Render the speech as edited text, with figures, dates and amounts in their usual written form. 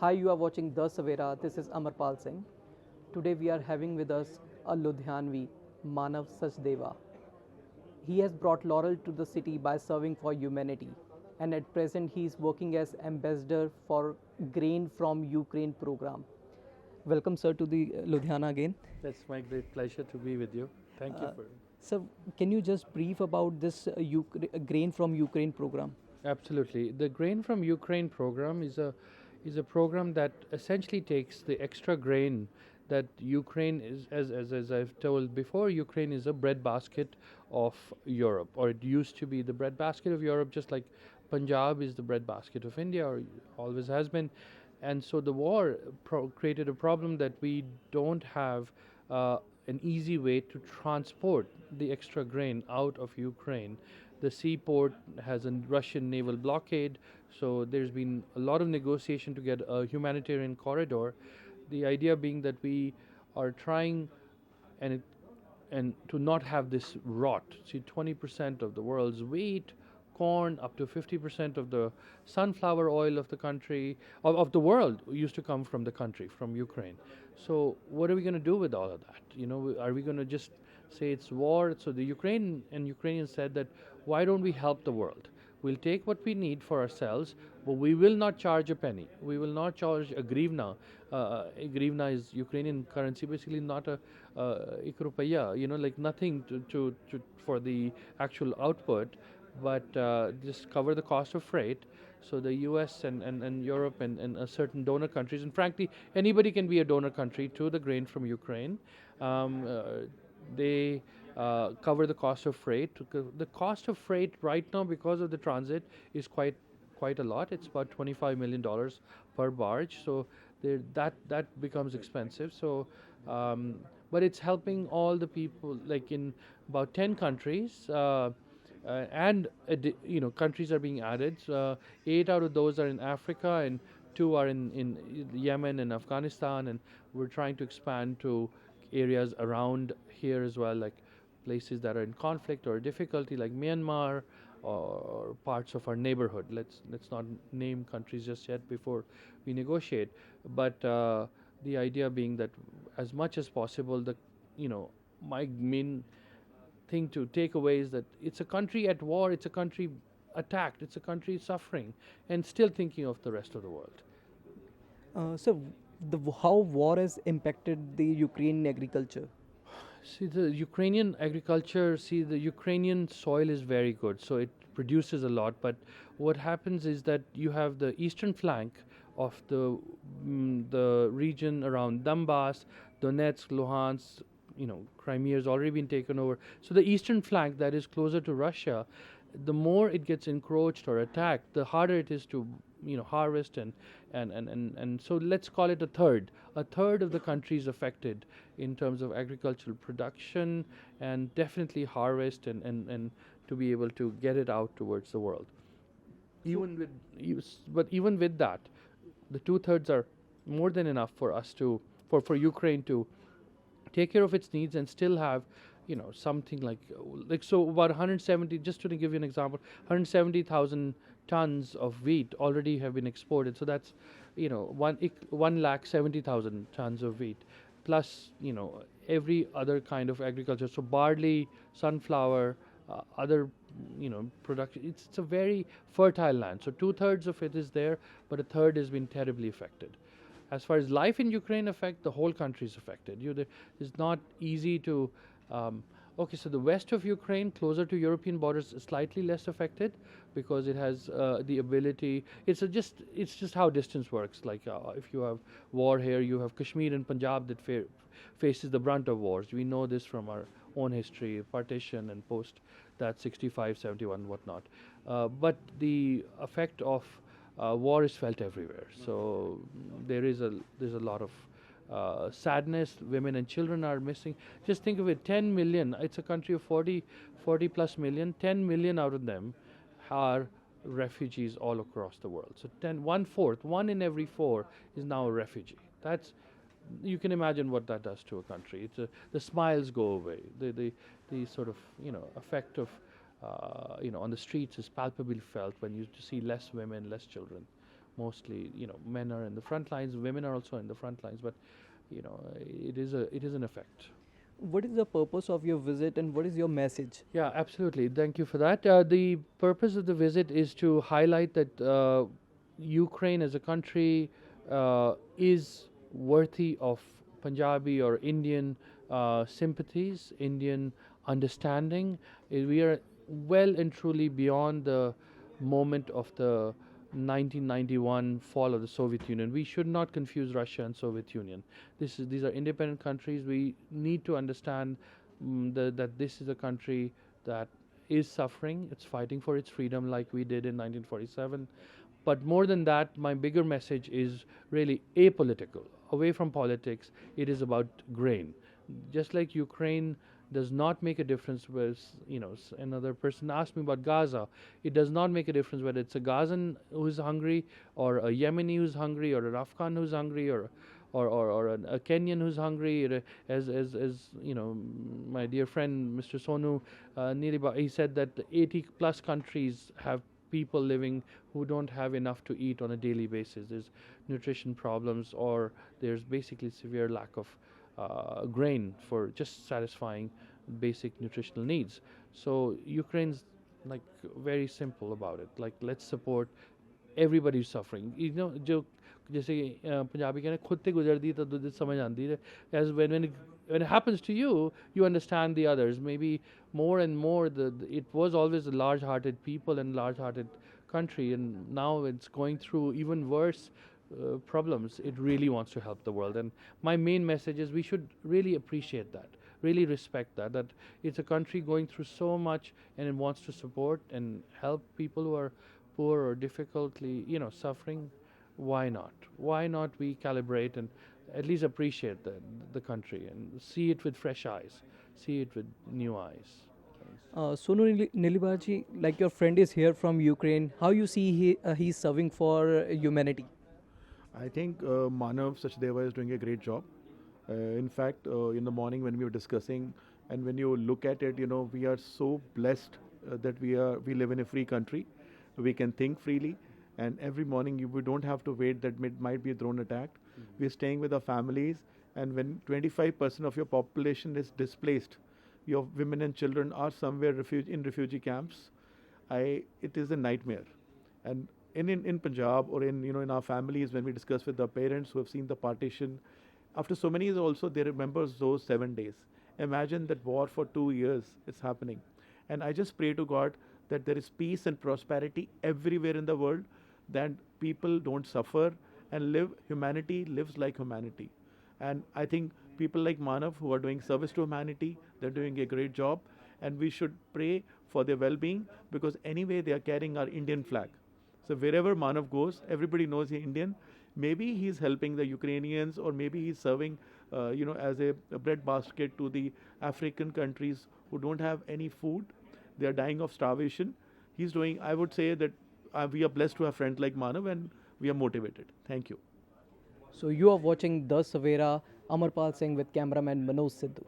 Hi, you are watching The Savera. This is Amarpal Singh. Today we are having with us a Ludhianvi, Manav Sachdeva. He has brought laurel to the city by serving for humanity, and at present he is working as ambassador for Grain from Ukraine program. Welcome, sir, to the Ludhiana again. It's my great pleasure to be with you. Thank you for Sir, can you just brief about this Grain from Ukraine program? absolutely. The Grain from Ukraine program is a program that essentially takes the extra grain that Ukraine is, as I've told before, Ukraine is a breadbasket of Europe, or it used to be the breadbasket of Europe, just like Punjab is the breadbasket of India, or always has been. And so the war created a problem that we don't have an easy way to transport the extra grain out of Ukraine. The seaport has a Russian naval blockade, so there's been a lot of negotiation to get a humanitarian corridor. The idea being that we are trying and it, and to not have this rot. See, 20% of the world's wheat, corn, up to 50% of the sunflower oil of the country, of the world, used to come from the country, from Ukraine. So, what are we going to do with all of that? You know, are we going to just say it's war? So, the Ukraine and Ukrainians said that why don't we help the world? We'll take what we need for ourselves, but we will not charge a penny. We will not charge a grivna. A grivna is Ukrainian currency, basically not a ek rupaya, you know, like nothing to for the actual output, but just cover the cost of freight. So the US and Europe and certain donor countries, and frankly, anybody can be a donor country to the grain from Ukraine. Um, uh, they cover the cost of freight. The cost of freight right now, because of the transit, is quite a lot. It's about $25 million per barge. So that becomes expensive. So, but it's helping all the people, like in about 10 countries. You know, countries are being added. 8 out of those are in Africa, and 2 are in Yemen and Afghanistan, and we're trying to expand to areas around here as well, like places that are in conflict or difficulty, like Myanmar or parts of our neighborhood. Let's not name countries just yet before we negotiate. But the idea being that as much as possible, you know, my main thing to take away is that it's a country at war, it's a country attacked, it's a country suffering, and still thinking of the rest of the world. So, how war has impacted the Ukraine agriculture? See, the Ukrainian agriculture, see, the Ukrainian soil is very good, so it produces a lot. But what happens is that you have the eastern flank of the region around Donbass, Donetsk, Luhansk. You know, Crimea has already been taken over. So the eastern flank that is closer to Russia, the more it gets encroached or attacked, the harder it is to, you know, harvest and so let's call it a third. A third of the country is affected in terms of agricultural production and definitely harvest and to be able to get it out towards the world. But even with that, the 2/3 are more than enough for us to for Ukraine to take care of its needs and still have, you know, something like so about 170, just to give you an example, 170,000 tons of wheat already have been exported. So that's, you know, 1,70,000 tons of wheat, plus, you know, every other kind of agriculture. So barley, sunflower, other, you know, production. It's a very fertile land. So 2/3 of it is there, but a third has been terribly affected. As far as life in Ukraine affect, the whole country is affected. It's not easy to. Okay, so the west of Ukraine, closer to European borders, is slightly less affected because it has the ability. It's just how distance works. Like if you have war here, you have Kashmir and Punjab that faces the brunt of wars. We know this from our own history, partition and post that 65, 71, whatnot. But the effect of war is felt everywhere. So there's a lot of sadness. Women and children are missing. Just think of it: 10 million. It's a country of 40 plus million. 10 million out of them are refugees all across the world. So 1/4, one in every 4 is now a refugee. That's, you can imagine what that does to a country. The smiles go away. The sort of, you know, effect of you know, on the streets is palpably felt when you see less women, less children, mostly, men are in the front lines, women are also in the front lines, but it is an effect. What is the purpose of your visit and what is your message? Yeah, absolutely. Thank you for that. The purpose of the visit is to highlight that Ukraine as a country is worthy of Punjabi or Indian sympathies, Indian understanding. We are well and truly beyond the moment of the 1991 fall of the Soviet Union. We should not confuse Russia and Soviet Union. These are independent countries. We need to understand that this is a country that is suffering. It's fighting for its freedom like we did in 1947. But more than that, my bigger message is really apolitical. Away from politics, it is about grain. Just like Ukraine does not make a difference with, another person asked me about Gaza. It does not make a difference whether it's a Gazan who's hungry, or a Yemeni who's hungry, or an Afghan who's hungry, or a Kenyan who's hungry. As my dear friend Mr. Sonu Niliba, he said that 80 plus countries have people living who don't have enough to eat on a daily basis. There's nutrition problems, or there's basically severe lack of grain for just satisfying basic nutritional needs. So Ukraine's like very simple about it. Like, let's support everybody who's suffering. जो जैसे पंजाबी कहना खुद ते गुजरदी तो दूध समझ आती है. As when it happens to you, you understand the others. Maybe more and more, it was always a large-hearted people and large-hearted country, and now it's going through even worse problems. It really wants to help the world, and my main message is we should really appreciate that, really respect that it's a country going through so much, and it wants to support and help people who are poor or difficultly, suffering. Why not we calibrate and at least appreciate the country and see it with fresh eyes, see it with new eyes. Sonu Nilibarji, like your friend is here from Ukraine, how you see he's serving for humanity? I think Manav Sachdeva is doing a great job. In fact, in the morning when we were discussing, and when you look at it, we are so blessed that we live in a free country. We can think freely, and every morning we don't have to wait that might be a drone attack. Mm-hmm. We're staying with our families, and when 25% of your population is displaced, your women and children are somewhere in refugee camps, it is a nightmare. And in Punjab, or in our families, when we discuss with our parents who have seen the partition, after so many years also, they remember those 7 days. Imagine that war for 2 years is happening. And I just pray to God that there is peace and prosperity everywhere in the world, that people don't suffer and humanity lives like humanity. And I think people like Manav, who are doing service to humanity, they're doing a great job, and we should pray for their well-being, because anyway they are carrying our Indian flag. So wherever Manav goes, everybody knows he's Indian. Maybe he's helping the Ukrainians, or maybe he's serving, as a bread basket to the African countries who don't have any food. They are dying of starvation. He's doing, I would say that we are blessed to have friends like Manav, and we are motivated. Thank you. So you are watching The Savera, Amarpal Singh with cameraman Manoj Sidhu.